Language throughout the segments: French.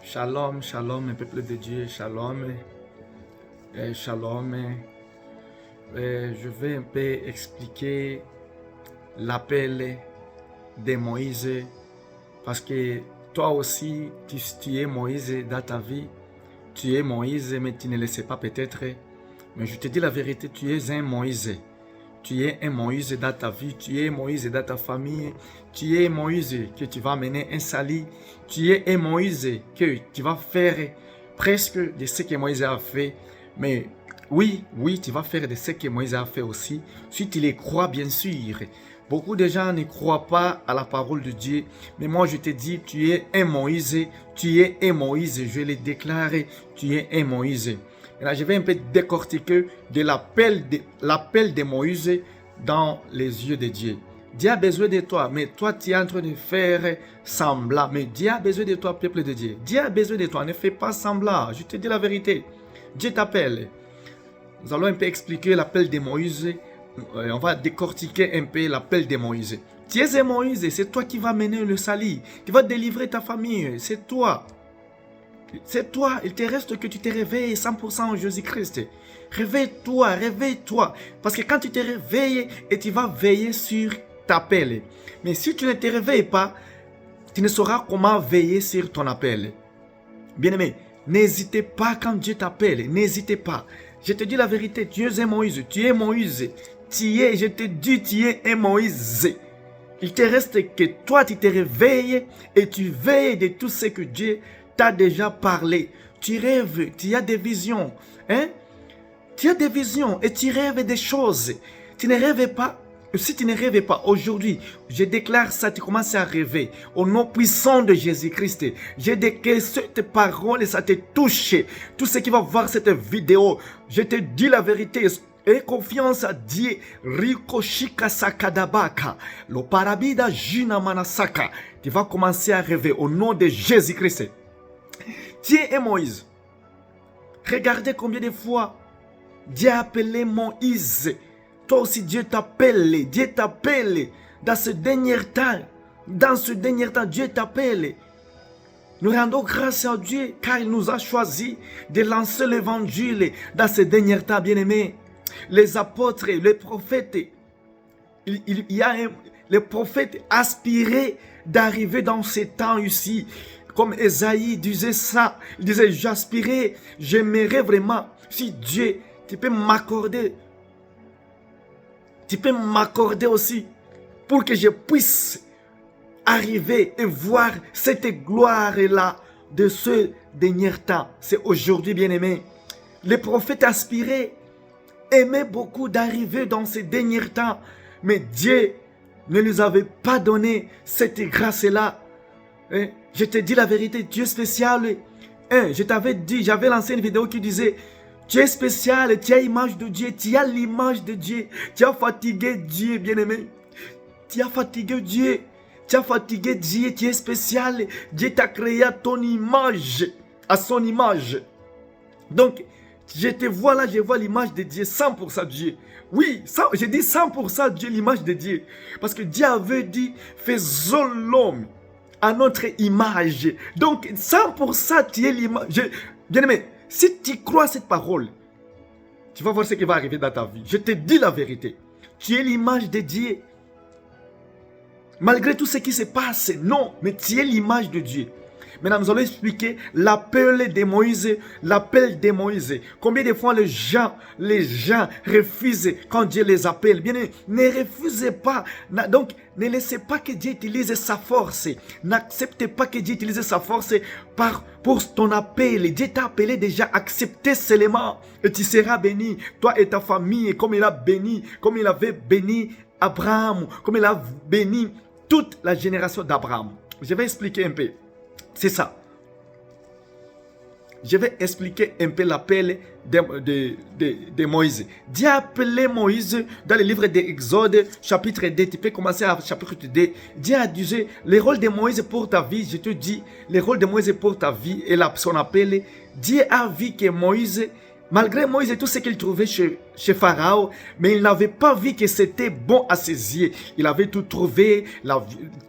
Shalom, shalom, peuple de Dieu, shalom, shalom. Je vais un peu expliquer l'appel de Moïse, parce que toi aussi, tu es Moïse dans ta vie, tu es Moïse, mais tu ne le sais pas peut-être, mais je te dis la vérité, tu es un Moïse. Tu es un Moïse dans ta vie, tu es Moïse dans ta famille, tu es Moïse que tu vas mener un salut, tu es un Moïse que tu vas faire presque de ce que Moïse a fait. Mais oui, tu vas faire de ce que Moïse a fait aussi, si tu les crois bien sûr. Beaucoup de gens ne croient pas à la parole de Dieu, mais moi je te dis, tu es un Moïse, tu es un Moïse, je l'ai déclaré, tu es un Moïse. Et là, je vais un peu décortiquer de l'appel de Moïse dans les yeux de Dieu. Dieu a besoin de toi, mais toi tu es en train de faire semblant. Mais Dieu a besoin de toi, peuple de Dieu. Dieu a besoin de toi, ne fais pas semblant. Je te dis la vérité. Dieu t'appelle. Nous allons un peu expliquer l'appel de Moïse. On va décortiquer un peu l'appel de Moïse. Tu es un Moïse, c'est toi qui vas mener le salut. Tu vas délivrer ta famille, c'est toi. C'est toi, il te reste que tu te réveilles 100% en Jésus-Christ. Réveille-toi, réveille-toi. Parce que quand tu te réveilles, et tu vas veiller sur ta appel. Mais si tu ne te réveilles pas, tu ne sauras comment veiller sur ton appel. Bien-aimé, n'hésitez pas quand Dieu t'appelle, n'hésitez pas. Je te dis la vérité, tu es un Moïse, tu es Moïse. Je te dis, tu es un Moïse. Il te reste que toi, tu te réveilles et tu veilles de tout ce que Dieu t'a déjà parlé. Tu rêves, tu as des visions. Hein? Tu as des visions et tu rêves des choses. Tu ne rêves pas. Si tu ne rêves pas aujourd'hui, je déclare ça, tu commences à rêver. Au nom puissant de Jésus-Christ, je déclare cette parole et ça te touche. Tout ce qui va voir cette vidéo, je te dis la vérité. Et confiance à Dieu. Rikoshika sakadabaka. Lo parabida jina manasaka. Tu vas commencer à rêver au nom de Jésus-Christ. Dieu et Moïse. Regardez combien de fois Dieu a appelé Moïse. Toi aussi Dieu t'appelle. Dieu t'appelle. Dans ce dernier temps. Dans ce dernier temps, Dieu t'appelle. Nous rendons grâce à Dieu car il nous a choisi de lancer l'évangile dans ce dernier temps, bien-aimés. Les apôtres, les prophètes, les prophètes aspiraient d'arriver dans ces temps ici. Comme Esaïe disait ça, il disait, j'aspirais, j'aimerais vraiment, si Dieu, tu peux m'accorder aussi, pour que je puisse arriver et voir cette gloire-là de ce dernier temps. C'est aujourd'hui, bien-aimés. Les prophètes aspiraient, aimaient beaucoup d'arriver dans ces derniers temps, mais Dieu ne nous avait pas donné cette grâce-là. Je te dis la vérité, Dieu est spécial. Je t'avais dit, j'avais lancé une vidéo qui disait, tu es spécial, tu as l'image de Dieu, tu as l'image de Dieu, tu as fatigué Dieu, bien-aimé. Tu as fatigué Dieu, tu as fatigué Dieu, tu es spécial. Dieu t'a créé à ton image, à son image. Donc, je te vois là, je vois l'image de Dieu, 100% Dieu. Oui, je dis 100% Dieu, l'image de Dieu. Parce que Dieu avait dit, faisons l'homme à notre image. Donc, 100% tu es l'image. Bien-aimé, si tu crois cette parole, tu vas voir ce qui va arriver dans ta vie. Je te dis la vérité. Tu es l'image de Dieu. Malgré tout ce qui se passe, non, mais tu es l'image de Dieu. Maintenant, nous allons expliquer l'appel de Moïse, l'appel de Moïse. Combien de fois les gens refusent quand Dieu les appelle. Bien, ne refusez pas. Donc, ne laissez pas que Dieu utilise sa force. N'acceptez pas que Dieu utilise sa force pour ton appel. Dieu t'a appelé déjà, acceptez seulement et tu seras béni. Toi et ta famille, comme il a béni, comme il avait béni Abraham, comme il a béni toute la génération d'Abraham. Je vais expliquer un peu. C'est ça. Je vais expliquer un peu l'appel de Moïse. Dieu a appelé Moïse dans le livre d'Exode, chapitre 2. Tu peux commencer à chapitre 2. Dieu a dit, le rôle de Moïse pour ta vie, je te dis, le rôle de Moïse pour ta vie et son appel. Dieu a vu que Moïse Malgré Moïse et tout ce qu'il trouvait chez Pharaon, mais il n'avait pas vu que c'était bon à ses yeux. Il avait tout trouvé,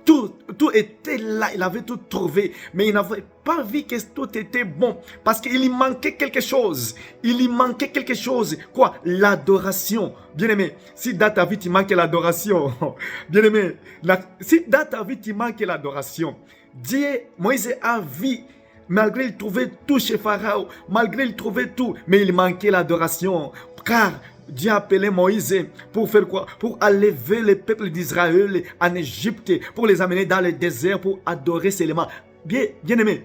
tout était là, il avait tout trouvé, mais il n'avait pas vu que tout était bon, parce qu'il lui manquait quelque chose. Il lui manquait quelque chose. Quoi? L'adoration. Bien-aimé, si dans ta vie tu manques l'adoration, bien-aimé, si dans ta vie tu manques l'adoration, Moïse a vu. Malgré il trouvait tout chez Pharaon, malgré il trouvait tout, mais il manquait l'adoration. Car Dieu a appelé Moïse pour faire quoi? Pour enlever le peuple d'Israël en Égypte, pour les amener dans le désert, pour adorer seulement. Bien aimé,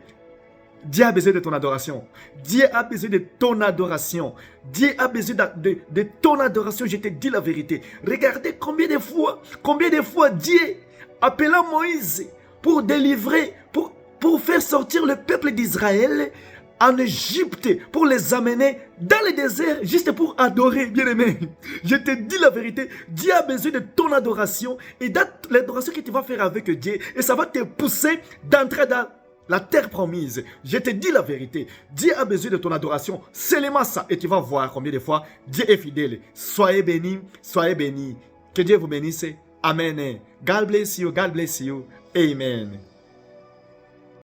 Dieu a besoin de ton adoration. Dieu a besoin de ton adoration. Dieu a besoin de ton adoration. Je te dis la vérité. Regardez combien de fois Dieu appela Moïse pour délivrer, pour faire sortir le peuple d'Israël en Égypte, pour les amener dans le désert, juste pour adorer, bien-aimé. Je te dis la vérité, Dieu a besoin de ton adoration, et l'adoration que tu vas faire avec Dieu, et ça va te pousser d'entrer dans la terre promise. Je te dis la vérité, Dieu a besoin de ton adoration, seulement ça, et tu vas voir combien de fois Dieu est fidèle. Soyez bénis, soyez bénis. Que Dieu vous bénisse. Amen. God bless you, Amen.